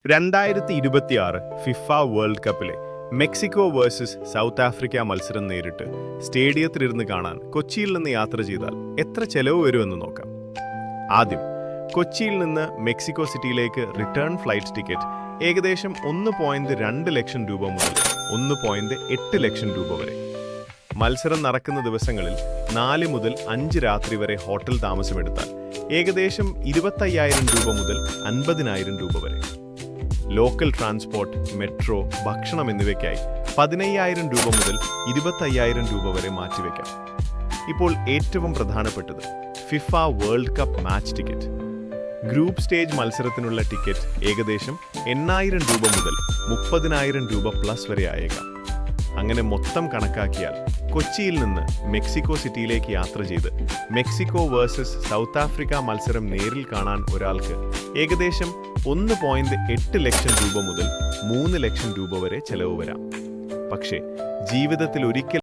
2026 FIFA world കപ്പിലെ Mexico versus South Africa മത്സരം നേരിട്ട് സ്റ്റേഡിയത്തിലിരുന്ന് കാണാൻ കൊച്ചിയിൽ നിന്ന് യാത്ര ചെയ്താൽ എത്ര ചെലവ് വരുമെന്ന് നോക്കാം. ആദ്യം കൊച്ചിയിൽ നിന്ന് മെക്സിക്കോ സിറ്റിയിലേക്ക് റിട്ടേൺ ഫ്ലൈറ്റ് ടിക്കറ്റ് ഏകദേശം 1.2 ലക്ഷം രൂപ മുതൽ 1.8 ലക്ഷം രൂപ വരെ. മത്സരം നടക്കുന്ന ദിവസങ്ങളിൽ 4 മുതൽ 5 രാത്രി വരെ ഹോട്ടൽ താമസമെടുത്താൽ ഏകദേശം 25,000 രൂപ മുതൽ 50,000 രൂപ വരെ. ലോക്കൽ ട്രാൻസ്പോർട്ട്, മെട്രോ, ഭക്ഷണം എന്നിവയ്ക്കായി 15,000 രൂപ മുതൽ 25,000 രൂപ വരെ മാറ്റിവെക്കാം. ഇപ്പോൾ ഏറ്റവും പ്രധാനപ്പെട്ടത് FIFA world cup match ticket. Group stage മത്സരത്തിനുള്ള ടിക്കറ്റ് ഏകദേശം 8,000 രൂപ മുതൽ 30,000 രൂപ പ്ലസ് വരെ ആയേക്കാം. അങ്ങനെ മൊത്തം കണക്കാക്കിയാൽ കൊച്ചിയിൽ നിന്ന് മെക്സിക്കോ സിറ്റിയിലേക്ക് യാത്ര ചെയ്ത് മെക്സിക്കോ വേഴ്സസ് സൗത്ത് ആഫ്രിക്ക മത്സരം നേരിൽ കാണാൻ ഒരാൾക്ക് ഏകദേശം 1.8 ലക്ഷം രൂപ മുതൽ 3 ലക്ഷം രൂപ വരെ ചെലവ് വരാം. പക്ഷേ ജീവിതത്തിൽ ഒരിക്കൽ